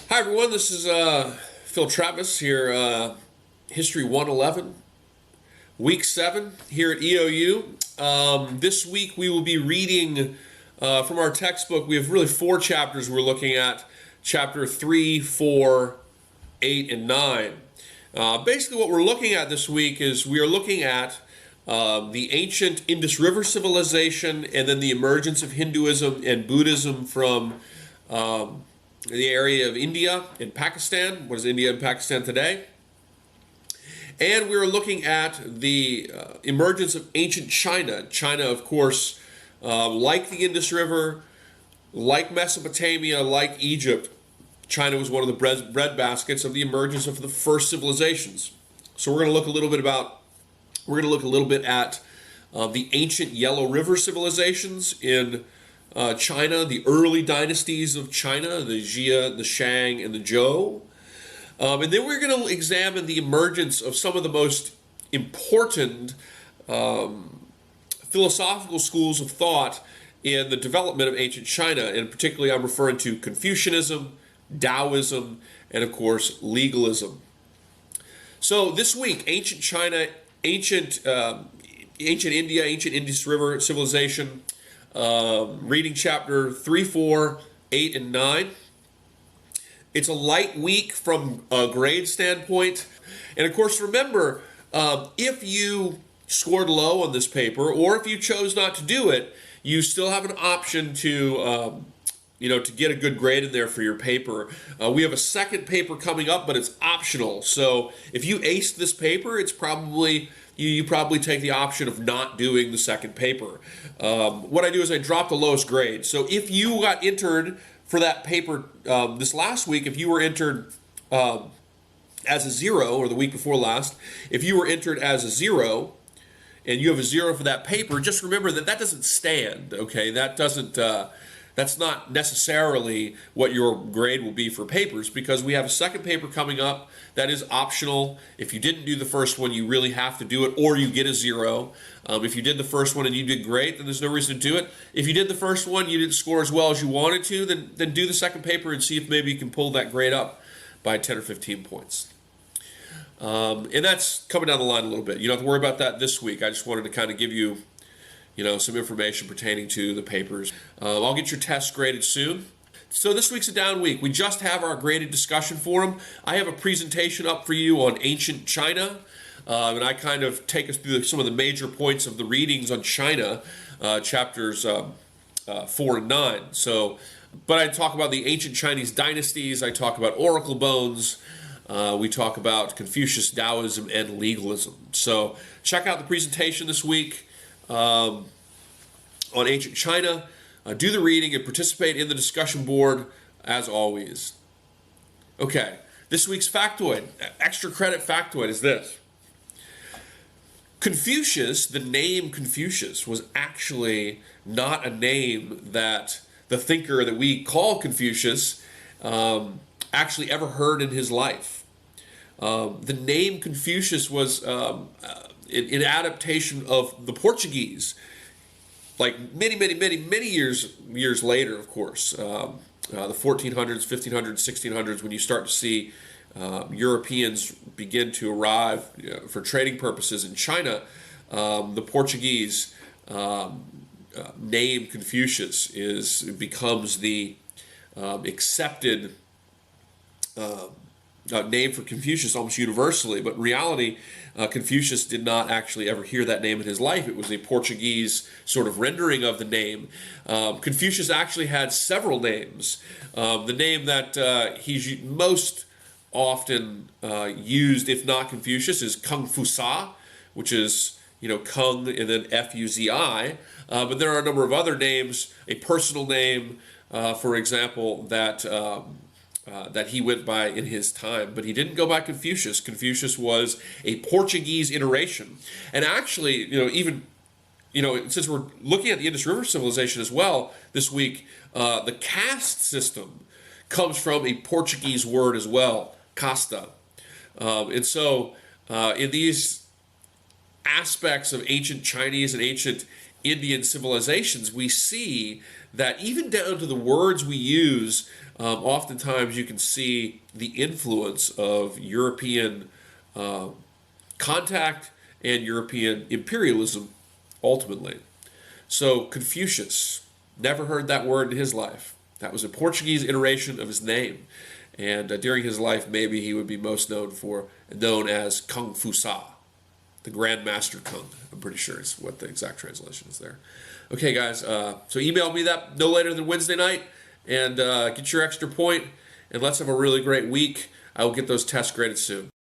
Hi everyone, this is Phil Travis here, History 111, Week 7 here at EOU. This week we will be reading from our textbook. We have really 4 chapters we're looking at, chapter 3, 4, 8, and 9. Basically what we're looking at this week is we are looking at the ancient Indus River civilization and then the emergence of Hinduism and Buddhism from the area of India and Pakistan. What is India and Pakistan today? And we're looking at the emergence of ancient China. China, of course, like the Indus River, like Mesopotamia, like Egypt, China was one of the bread baskets of the emergence of the first civilizations. So we're going to look a little bit at the ancient Yellow River civilizations in China, the early dynasties of China, the Jia, the Shang, and the Zhou. And then we're going to examine the emergence of some of the most important philosophical schools of thought in the development of ancient China. And particularly I'm referring to Confucianism, Taoism, and of course legalism. So this week, ancient China, ancient India, ancient Indus River civilization, reading chapter 3, 4, 8, and 9. It's a light week from a grade standpoint. And of course, remember, if you scored low on this paper, or if you chose not to do it, you still have an option to get a good grade in there for your paper. We have a second paper coming up, but it's optional. So if you aced this paper, it's probably you probably take the option of not doing the second paper. What I do is I drop the lowest grade. So if you got entered for that paper this last week, if you were entered as a 0, or the week before last, if you were entered as a 0, and you have a 0 for that paper, just remember that that doesn't stand, okay? That's not necessarily what your grade will be for papers, because we have a second paper coming up that is optional. If you didn't do the first one, you really have to do it, or you get a 0. If you did the first one and you did great, then there's no reason to do it. If you did the first one, you didn't score as well as you wanted to, then do the second paper and see if maybe you can pull that grade up by 10 or 15 points. And that's coming down the line a little bit. You don't have to worry about that this week. I just wanted to kind of give you some information pertaining to the papers. I'll get your tests graded soon. So this week's a down week. We just have our graded discussion forum. I have a presentation up for you on ancient China, and I kind of take us through some of the major points of the readings on China, chapters 4 and 9. But I talk about the ancient Chinese dynasties. I talk about oracle bones. We talk about Confucius, Taoism, and legalism. So check out the presentation this week on ancient China. Do the reading and participate in the discussion board as always. Okay, this week's factoid, extra credit factoid is this. Confucius, the name Confucius, was actually not a name that the thinker that we call Confucius actually ever heard in his life. The name Confucius was an adaptation of the Portuguese, like many years later, of course, the 1400s, 1500s, 1600s, when you start to see Europeans begin to arrive for trading purposes in China, the Portuguese name Confucius becomes the accepted name for Confucius almost universally, but in reality, Confucius did not actually ever hear that name in his life. It was a Portuguese sort of rendering of the name. Confucius actually had several names. The name that he's most often used, if not Confucius, is Kung Fu Sa, which is Kung and then F-U-Z-I. But there are a number of other names, a personal name, for example, that he went by in his time, but he didn't go by Confucius. Confucius was a Portuguese iteration. And actually, since we're looking at the Indus River civilization as well this week, the caste system comes from a Portuguese word as well, casta. And so in these aspects of ancient Chinese and ancient Indian civilizations, we see that even down to the words we use oftentimes you can see the influence of European contact and European imperialism ultimately. So Confucius, never heard that word in his life. That was a Portuguese iteration of his name. And during his life, maybe he would be most known as Kung Fu Sa, the Grand Master Kung. I'm pretty sure is what the exact translation is there. Okay, guys, so email me that no later than Wednesday night, and get your extra point, and let's have a really great week. I will get those tests graded soon.